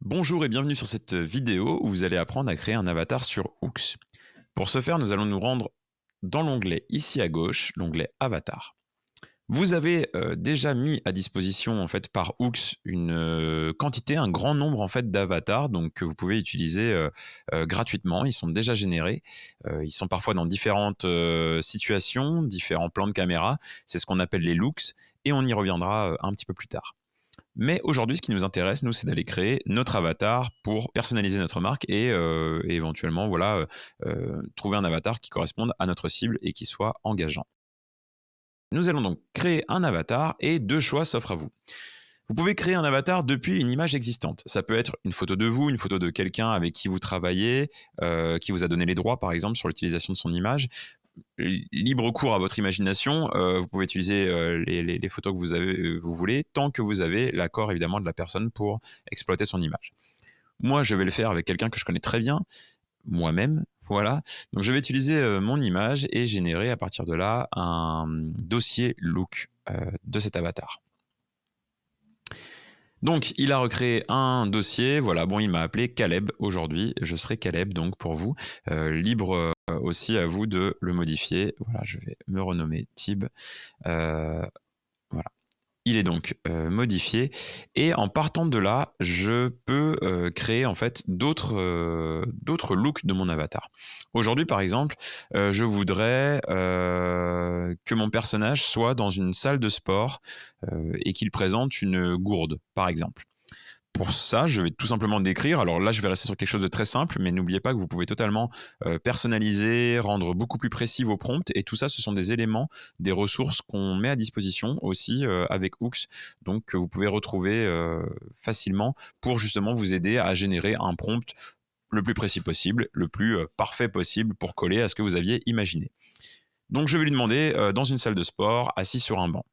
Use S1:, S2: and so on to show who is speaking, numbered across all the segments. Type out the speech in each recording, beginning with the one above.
S1: Bonjour et bienvenue sur cette vidéo où vous allez apprendre à créer un avatar sur Hooks. Pour ce faire, nous allons nous rendre dans l'onglet ici à gauche, l'onglet Avatar. Vous avez déjà mis à disposition en fait par Hooks une quantité, un grand nombre en fait d'avatars donc que vous pouvez utiliser gratuitement. Ils sont déjà générés. Ils sont parfois dans différentes situations, différents plans de caméra. C'est ce qu'on appelle les looks et on y reviendra un petit peu plus tard. Mais aujourd'hui, ce qui nous intéresse, nous, c'est d'aller créer notre avatar pour personnaliser notre marque et éventuellement, voilà, trouver un avatar qui corresponde à notre cible et qui soit engageant. Nous allons donc créer un avatar et deux choix s'offrent à vous. Vous pouvez créer un avatar depuis une image existante. Ça peut être une photo de vous, une photo de quelqu'un avec qui vous travaillez, qui vous a donné les droits, par exemple, sur l'utilisation de son image. Libre cours à votre imagination, vous pouvez utiliser les photos que vous voulez, tant que vous avez l'accord évidemment de la personne pour exploiter son image. Moi, je vais le faire avec quelqu'un que je connais très bien, moi-même, voilà. Donc, je vais utiliser mon image et générer à partir de là un dossier look de cet avatar. Donc, il a recréé un dossier. Voilà, bon, il m'a appelé Caleb aujourd'hui. Je serai Caleb, donc, pour vous. Libre aussi à vous de le modifier. Voilà, je vais me renommer Tib. Voilà. Il est donc modifié. Et en partant de là, je peux créer en fait d'autres looks de mon avatar. Aujourd'hui, par exemple, je voudrais que mon personnage soit dans une salle de sport et qu'il présente une gourde, par exemple. Pour ça, je vais tout simplement décrire. Alors là, je vais rester sur quelque chose de très simple, mais n'oubliez pas que vous pouvez totalement personnaliser, rendre beaucoup plus précis vos prompts. Et tout ça, ce sont des éléments, des ressources qu'on met à disposition aussi avec Hooks, donc que vous pouvez retrouver facilement pour justement vous aider à générer un prompt le plus précis possible, le plus parfait possible pour coller à ce que vous aviez imaginé. Donc je vais lui demander dans une salle de sport, assis sur un banc.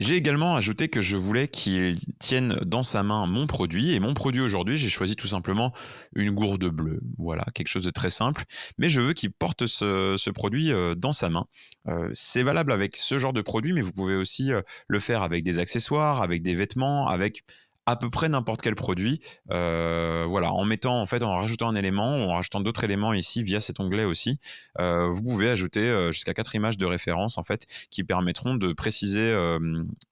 S1: J'ai également ajouté que je voulais qu'il tienne dans sa main mon produit. Et mon produit aujourd'hui, j'ai choisi tout simplement une gourde bleue. Voilà, quelque chose de très simple. Mais je veux qu'il porte ce produit dans sa main. C'est valable avec ce genre de produit, mais vous pouvez aussi le faire avec des accessoires, avec des vêtements, avec à peu près n'importe quel produit. Voilà, en mettant, en fait, en rajoutant un élément, ou en rajoutant d'autres éléments ici via cet onglet aussi, vous pouvez ajouter jusqu'à 4 images de référence, en fait, qui permettront de préciser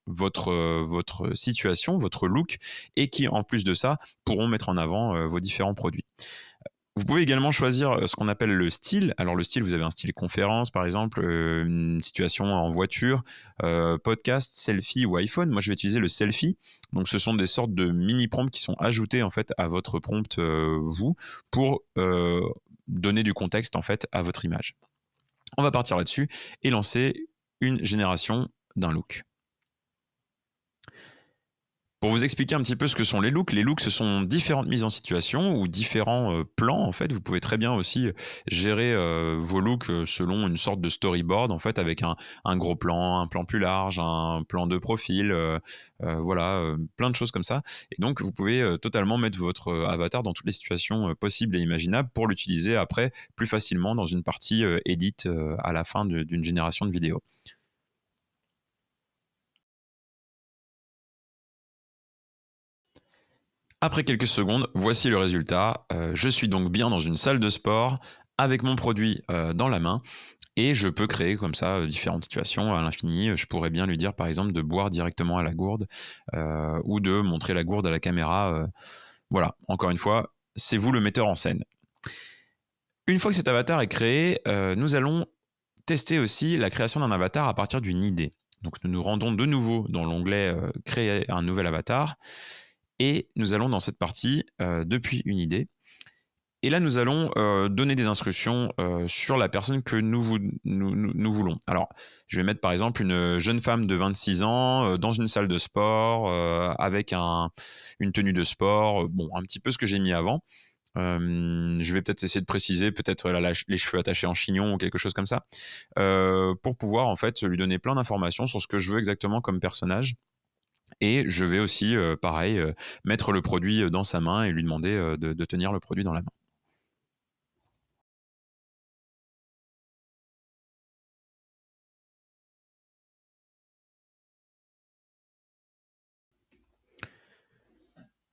S1: votre situation, votre look, et qui, en plus de ça, pourront mettre en avant vos différents produits. Vous pouvez également choisir ce qu'on appelle le style. Alors le style, vous avez un style conférence, par exemple, une situation en voiture, podcast, selfie ou iPhone. Moi, je vais utiliser le selfie. Donc, ce sont des sortes de mini prompts qui sont ajoutés en fait à votre prompt vous pour donner du contexte en fait à votre image. On va partir là-dessus et lancer une génération d'un look. Pour vous expliquer un petit peu ce que sont les looks, ce sont différentes mises en situation ou différents plans en fait. Vous pouvez très bien aussi gérer vos looks selon une sorte de storyboard en fait avec un gros plan, un plan plus large, un plan de profil, voilà, plein de choses comme ça. Et donc vous pouvez totalement mettre votre avatar dans toutes les situations possibles et imaginables pour l'utiliser après plus facilement dans une partie edit à la fin d'une génération de vidéos. Après quelques secondes, voici le résultat. Je suis donc bien dans une salle de sport avec mon produit dans la main et je peux créer comme ça différentes situations à l'infini. Je pourrais bien lui dire par exemple de boire directement à la gourde ou de montrer la gourde à la caméra. Voilà, encore une fois, c'est vous le metteur en scène. Une fois que cet avatar est créé, nous allons tester aussi la création d'un avatar à partir d'une idée. Donc nous nous rendons de nouveau dans l'onglet Créer un nouvel avatar et nous allons dans cette partie depuis une idée. Et là, nous allons donner des instructions sur la personne que nous voulons. Alors, je vais mettre par exemple une jeune femme de 26 ans dans une salle de sport avec une tenue de sport. Bon, un petit peu ce que j'ai mis avant. Je vais peut-être essayer de préciser, peut-être les cheveux attachés en chignon ou quelque chose comme ça, pour pouvoir en fait lui donner plein d'informations sur ce que je veux exactement comme personnage. Et je vais aussi, pareil, mettre le produit dans sa main et lui demander de tenir le produit dans la main.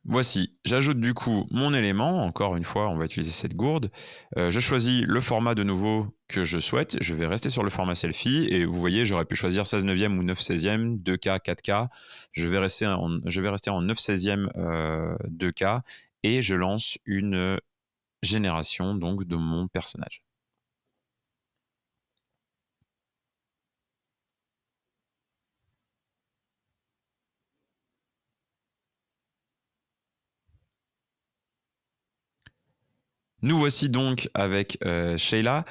S1: Voici, j'ajoute du coup mon élément, encore une fois on va utiliser cette gourde, je choisis le format de nouveau que je souhaite, je vais rester sur le format selfie et vous voyez j'aurais pu choisir 16 neuvième ou 9 16e, 2K, 4K, je vais rester en 9 16e 2K et je lance une génération donc de mon personnage. Nous voici donc avec Sheila,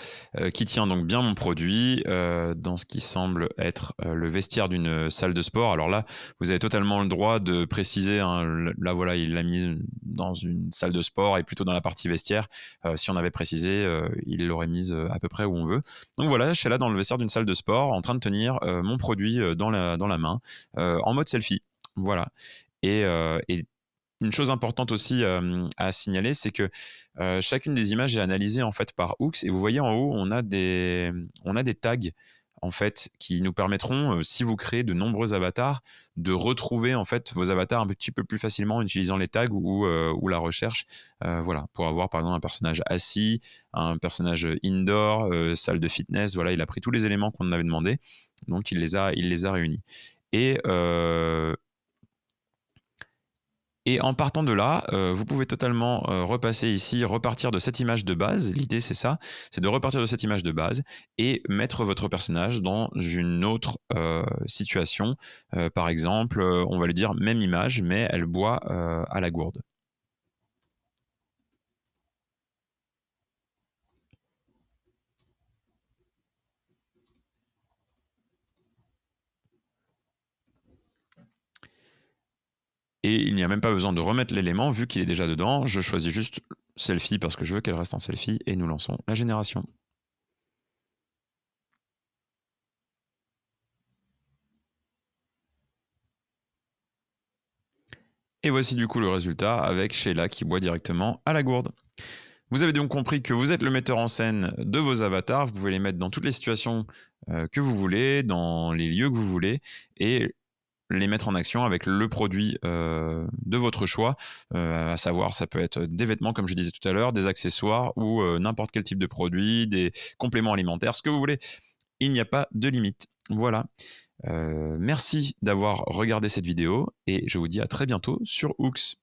S1: qui tient donc bien mon produit dans ce qui semble être le vestiaire d'une salle de sport. Alors là, vous avez totalement le droit de préciser, hein, là voilà, il l'a mise dans une salle de sport et plutôt dans la partie vestiaire. Si on avait précisé, il l'aurait mise à peu près où on veut. Donc voilà, Sheila dans le vestiaire d'une salle de sport, en train de tenir mon produit dans la main, en mode selfie. Voilà. Et une chose importante aussi à signaler, c'est que chacune des images est analysée en fait par Hooks et vous voyez en haut, on a des tags en fait qui nous permettront, si vous créez de nombreux avatars, de retrouver en fait vos avatars un petit peu plus facilement en utilisant les tags ou la recherche. Voilà, pour avoir par exemple un personnage assis, un personnage indoor, salle de fitness. Voilà, il a pris tous les éléments qu'on avait demandé, donc il les a réunis. Et et en partant de là, vous pouvez totalement repasser ici, repartir de cette image de base. L'idée, c'est ça, c'est de repartir de cette image de base et mettre votre personnage dans une autre situation. Par exemple, on va lui dire même image, mais elle boit à la gourde. Et il n'y a même pas besoin de remettre l'élément vu qu'il est déjà dedans. Je choisis juste selfie parce que je veux qu'elle reste en selfie et nous lançons la génération. Et voici du coup le résultat avec Sheila qui boit directement à la gourde. Vous avez donc compris que vous êtes le metteur en scène de vos avatars, vous pouvez les mettre dans toutes les situations que vous voulez, dans les lieux que vous voulez, et les mettre en action avec le produit de votre choix, à savoir ça peut être des vêtements comme je disais tout à l'heure, des accessoires ou n'importe quel type de produit, des compléments alimentaires, ce que vous voulez. Il n'y a pas de limite. Voilà. Merci d'avoir regardé cette vidéo et je vous dis à très bientôt sur Hooks.